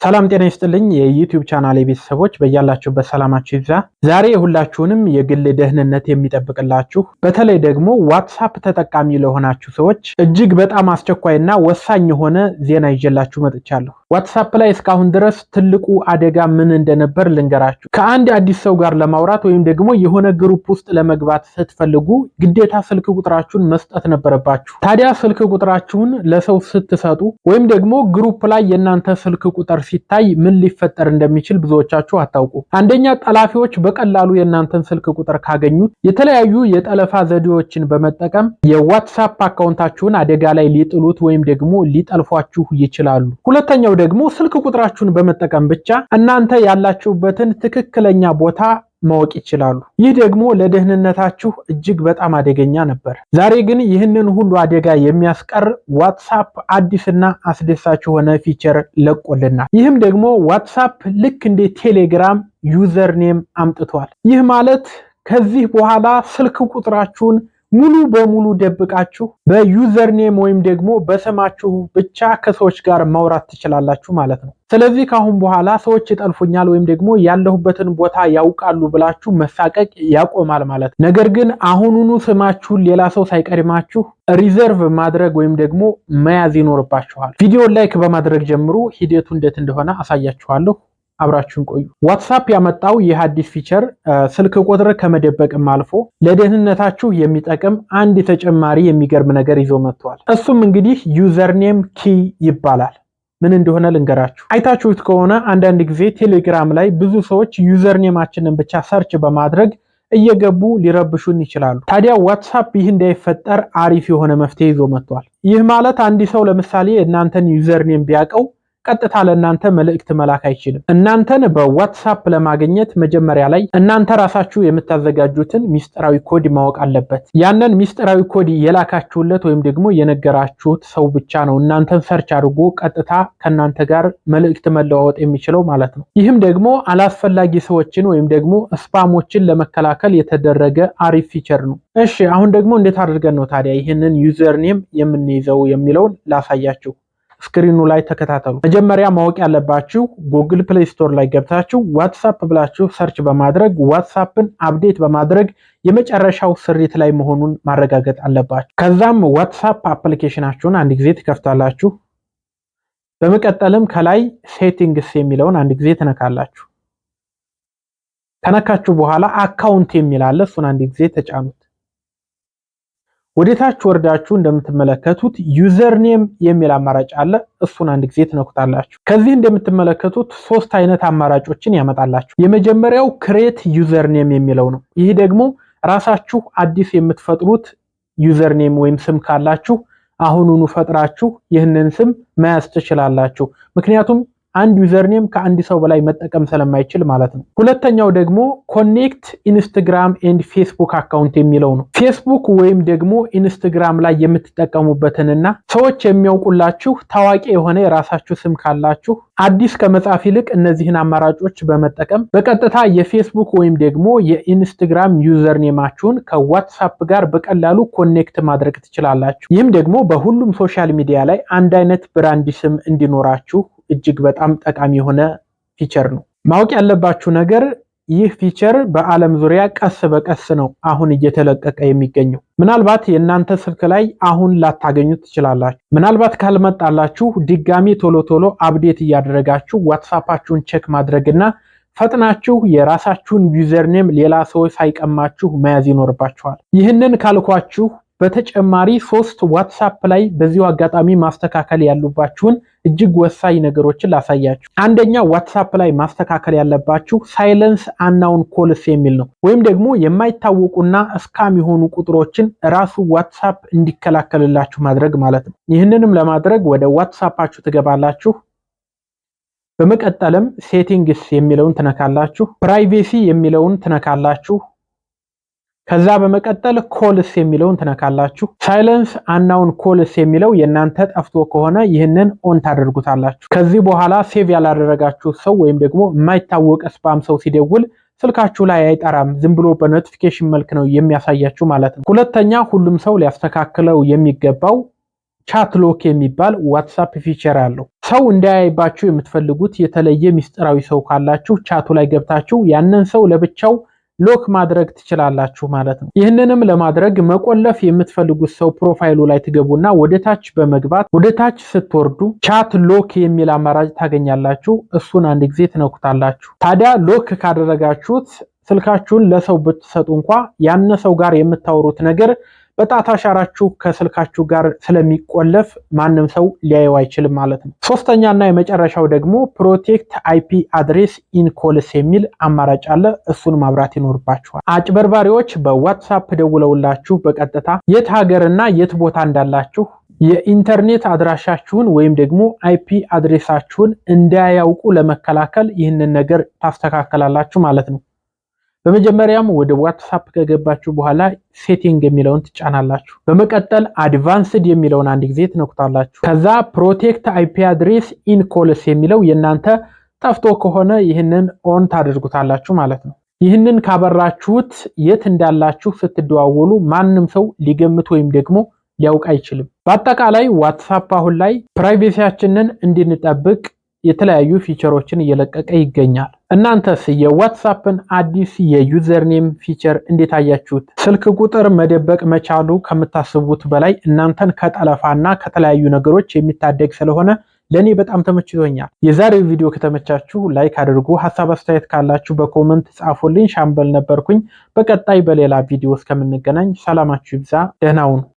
ሰላም ጤና ይስጥልኝ የዩቲዩብ ቻናሌ ቤተሰቦች በያላችሁበት ሰላማችሁ ይብዛ። ዛሬ ሁላችሁንም የግል ደህንነት የሚጠብቅላችሁ በተለይ ደግሞ ዋትስአፕ ተጠቃሚ ለሆናችሁ ሰዎች እጅግ በጣም አስቸኳይና ወሳኝ የሆነ ዜና ይዤላችሁ መጥቻለሁ። ዋትስአፕ ላይ እስካሁን ድረስ ትልቁ አደጋ ምን እንደነበር ልንገራችሁ። ከአንድ አዲስ ሰው ጋር ለማውራት ወይም ደግሞ የሆነ ግሩፕ ውስጥ ለመግባት ስትፈልጉ ግዴታ ስልክ ቁጥራችሁን መስጠት ነበረባችሁ። ታዲያ ስልክ ቁጥራችሁን ለሰው ስትሰጡ ወይም ደግሞ ግሩፕ ላይ የእናንተ ስልክ ቁጥር ሲታይ ምን ሊፈጠር እንደሚችል ብዙዎቻችሁ አታውቁ። አንደኛ ጠላፊዎች በቀላሉ የእናንተን ስልክ ቁጥር ካገኙት የተለያዩ የጠለፋ ዘዴዎችን በመጠቀም የዋትስአፕ አካውንታችሁን አደጋ ላይ ሊጥሉት ወይም ደግሞ ሊጠልፏችሁ ይችላሉ። ሁለተኛው ደግሞ ስልክ ቁጥራችሁን በመጠቀም ብቻ እናንተ ያላችሁበትን ትክክለኛ ቦታ ማወቅ ይችላሉ። ይህ ደግሞ ለደህንነታችሁ እጅግ በጣም አደገኛ ነበር። ዛሬ ግን ይህንን ሁሉ አደጋ የሚያስቀር ዋትስአፕ አዲስና አስደሳች የሆነ ፊቸር ለቆልናል። ይህም ደግሞ ዋትስአፕ ልክ እንደ ቴሌግራም ዩዘር ኔም አምጥቷል። ይህ ማለት ከዚህ በኋላ ስልክ ቁጥራችሁን ሙሉ በሙሉ ደብቃችሁ በዩዘር ኔም ወይም ደግሞ በስማችሁ ብቻ ከሰዎች ጋር ማውራት ትችላላችሁ ማለት ነው። ስለዚህ ካሁን በኋላ ሰዎች ይጠልፉኛል ወይም ደግሞ ያለሁበትን ቦታ ያውቃሉ ብላችሁ መሳቀቅ ያቆማል ማለት ነው። ነገር ግን አሁኑኑ ስማችሁን ሌላ ሰው ሳይቀድማችሁ ሪዘርቭ ማድረግ ወይም ደግሞ መያዝ ይኖርባችኋል። ቪዲዮን ላይክ በማድረግ ጀምሩ። ሂደቱ እንዴት እንደሆነ አሳያችኋለሁ። አብራችሁን ቆዩ። ዋትስአፕ ያመጣው ይህ አዲስ ፊቸር ስልክ ቁጥር ከመደበቅም አልፎ ለደህንነታችሁ የሚጠቅም አንድ ተጨማሪ የሚገርም ነገር ይዞ መጥቷል። እሱም እንግዲህ ዩዘር ኔም ኪ ይባላል። ምን እንደሆነ ልንገራችሁ። አይታችሁት ከሆነ አንዳንድ ጊዜ ቴሌግራም ላይ ብዙ ሰዎች ዩዘር ኔማችንን ብቻ ሰርች በማድረግ እየገቡ ሊረብሹን ይችላሉ። ታዲያ ዋትስአፕ ይህ እንዳይፈጠር አሪፍ የሆነ መፍትሄ ይዞ መጥቷል። ይህ ማለት አንድ ሰው ለምሳሌ እናንተን ዩዘር ኔም ቢያውቀው ቀጥታ ለእናንተ መልእክት መላክ አይችልም። እናንተን በዋትስአፕ ለማግኘት መጀመሪያ ላይ እናንተ ራሳችሁ የምታዘጋጁትን ሚስጥራዊ ኮድ ማወቅ አለበት። ያንን ሚስጥራዊ ኮድ የላካችሁለት ወይም ደግሞ የነገራችሁት ሰው ብቻ ነው እናንተን ሰርች አድርጎ ቀጥታ ከእናንተ ጋር መልእክት መለዋወጥ የሚችለው ማለት ነው። ይህም ደግሞ አላስፈላጊ ሰዎችን ወይም ደግሞ ስፓሞችን ለመከላከል የተደረገ አሪፍ ፊቸር ነው። እሺ አሁን ደግሞ እንዴት አድርገን ነው ታዲያ ይህንን ዩዘር ኔም የምንይዘው የሚለውን ላሳያችሁ። ስክሪኑ ላይ ተከታተሉ። መጀመሪያ ማወቅ ያለባችሁ ጉግል ፕሌይ ስቶር ላይ ገብታችሁ ዋትስአፕ ብላችሁ ሰርች በማድረግ ዋትስአፕን አፕዴት በማድረግ የመጨረሻው ስሪት ላይ መሆኑን ማረጋገጥ አለባችሁ። ከዛም ዋትስአፕ አፕሊኬሽናችሁን አንድ ጊዜ ትከፍታላችሁ። በመቀጠልም ከላይ ሴቲንግስ የሚለውን አንድ ጊዜ ትነካላችሁ። ከነካችሁ በኋላ አካውንት የሚል አለ። እሱን አንድ ጊዜ ተጫኑት። ወደታች ወርዳችሁ እንደምትመለከቱት ዩዘር ኔም የሚል አማራጭ አለ። እሱን አንድ ጊዜ ትነኩታላችሁ። ከዚህ እንደምትመለከቱት ሶስት አይነት አማራጮችን ያመጣላችሁ። የመጀመሪያው ክሬት ዩዘር ኔም የሚለው ነው። ይህ ደግሞ ራሳችሁ አዲስ የምትፈጥሩት ዩዘር ኔም ወይም ስም ካላችሁ አሁኑኑ ፈጥራችሁ ይህንን ስም መያዝ ትችላላችሁ። ምክንያቱም አንድ ዩዘር ኔም ከአንድ ሰው በላይ መጠቀም ስለማይችል ማለት ነው። ሁለተኛው ደግሞ ኮኔክት ኢንስታግራም ኤንድ ፌስቡክ አካውንት የሚለው ነው። ፌስቡክ ወይም ደግሞ ኢንስታግራም ላይ የምትጠቀሙበትንና ሰዎች የሚያውቁላችሁ ታዋቂ የሆነ የራሳችሁ ስም ካላችሁ አዲስ ከመጻፍ ይልቅ እነዚህን አማራጮች በመጠቀም በቀጥታ የፌስቡክ ወይም ደግሞ የኢንስታግራም ዩዘር ኔማችሁን ከዋትስአፕ ጋር በቀላሉ ኮኔክት ማድረግ ትችላላችሁ። ይህም ደግሞ በሁሉም ሶሻል ሚዲያ ላይ አንድ አይነት ብራንድ ስም እንዲኖራችሁ እጅግ በጣም ጠቃሚ የሆነ ፊቸር ነው። ማወቅ ያለባችሁ ነገር ይህ ፊቸር በዓለም ዙሪያ ቀስ በቀስ ነው አሁን እየተለቀቀ የሚገኘው። ምናልባት የእናንተ ስልክ ላይ አሁን ላታገኙት ትችላላችሁ። ምናልባት ካልመጣላችሁ ድጋሚ ቶሎ አፕዴት እያደረጋችሁ ዋትስአፓችሁን ቼክ ማድረግና ፈጥናችሁ የራሳችሁን ዩዘር ኔም ሌላ ሰው ሳይቀማችሁ መያዝ ይኖርባችኋል። ይህንን ካልኳችሁ በተጨማሪ 3 ዋትስአፕ ላይ በዚሁ አጋጣሚ ማስተካከል ያሉባችሁን እጅግ ወሳኝ ነገሮችን ላሳያችሁ። አንደኛ ዋትስአፕ ላይ ማስተካከል ያለባችሁ ሳይለንስ አንናውን ኮልስ የሚል ነው። ወይም ደግሞ የማይታወቁና ስካም የሆኑ ቁጥሮችን ራሱ ዋትስአፕ እንዲከላከልላችሁ ማድረግ ማለት ነው። ይህንንም ለማድረግ ወደ ዋትስአፓችሁ ትገባላችሁ። በመቀጠልም ሴቲንግስ የሚለውን ትነካላችሁ። ፕራይቬሲ የሚለውን ትነካላችሁ። ከዛ በመቀጠል ኮልስ የሚለውን ትነካላችሁ። ሳይለንስ አንናውን ኮልስ የሚለው የእናንተ ጠፍቶ ከሆነ ይህንን ኦን ታደርጉታላችሁ። ከዚህ በኋላ ሴቭ ያላደረጋችሁ ሰው ወይም ደግሞ የማይታወቅ ስፓም ሰው ሲደውል ስልካችሁ ላይ አይጠራም። ዝም ብሎ በኖቲፊኬሽን መልክ ነው የሚያሳያችሁ ማለት ነው። ሁለተኛ ሁሉም ሰው ሊያስተካክለው የሚገባው ቻት ሎክ የሚባል ዋትሳፕ ፊቸር አለው። ሰው እንዳያይባችሁ የምትፈልጉት የተለየ ሚስጥራዊ ሰው ካላችሁ ቻቱ ላይ ገብታችሁ ያንን ሰው ለብቻው ሎክ ማድረግ ትችላላችሁ ማለት ነው። ይህንንም ለማድረግ መቆለፍ የምትፈልጉት ሰው ፕሮፋይሉ ላይ ትገቡና ወደታች በመግባት ወደታች ስትወርዱ ቻት ሎክ የሚል አማራጭ ታገኛላችሁ። እሱን አንድ ጊዜ ትነኩታላችሁ። ታዲያ ሎክ ካደረጋችሁት ስልካችሁን ለሰው ብትሰጡ እንኳ ያነ ሰው ጋር የምታወሩት ነገር በጣት አሻራችሁ ከስልካችሁ ጋር ስለሚቆለፍ ማንም ሰው ሊያየው አይችልም ማለት ነው። ሶስተኛና የመጨረሻው ደግሞ ፕሮቴክት አይፒ አድሬስ ኢን ኮልስ የሚል አማራጭ አለ። እሱን ማብራት ይኖርባችኋል። አጭበርባሪዎች በዋትሳፕ ደውለውላችሁ በቀጥታ የት ሀገርና የት ቦታ እንዳላችሁ የኢንተርኔት አድራሻችሁን ወይም ደግሞ አይፒ አድሬሳችሁን እንዳያውቁ ለመከላከል ይህንን ነገር ታስተካከላላችሁ ማለት ነው። በመጀመሪያም ወደ ዋትሳፕ ከገባችሁ በኋላ ሴቲንግ የሚለውን ትጫናላችሁ። በመቀጠል አድቫንስድ የሚለውን አንድ ጊዜ ትነኩታላችሁ። ከዛ ፕሮቴክት አይፒ አድሬስ ኢን ኮልስ የሚለው የእናንተ ጠፍቶ ከሆነ ይህንን ኦን ታደርጉታላችሁ ማለት ነው። ይህንን ካበራችሁት የት እንዳላችሁ ስትደዋወሉ ማንም ሰው ሊገምት ወይም ደግሞ ሊያውቅ አይችልም። በአጠቃላይ ዋትሳፕ አሁን ላይ ፕራይቬሲያችንን እንድንጠብቅ የተለያዩ ፊቸሮችን እየለቀቀ ይገኛል። እናንተስ የዋትሳፕን አዲስ የዩዘርኔም ፊቸር እንዴት አያችሁት? ስልክ ቁጥር መደበቅ መቻሉ ከምታስቡት በላይ እናንተን ከጠለፋና ከተለያዩ ነገሮች የሚታደግ ስለሆነ ለኔ በጣም ተመችቶኛል። የዛሬው ቪዲዮ ከተመቻችሁ ላይክ አድርጉ። ሐሳብ አስተያየት ካላችሁ በኮሜንት ጻፉልኝ። ሻምበል ነበርኩኝ። በቀጣይ በሌላ ቪዲዮ እስከምንገናኝ ሰላማችሁ ይብዛ። ደህና ሁኑ።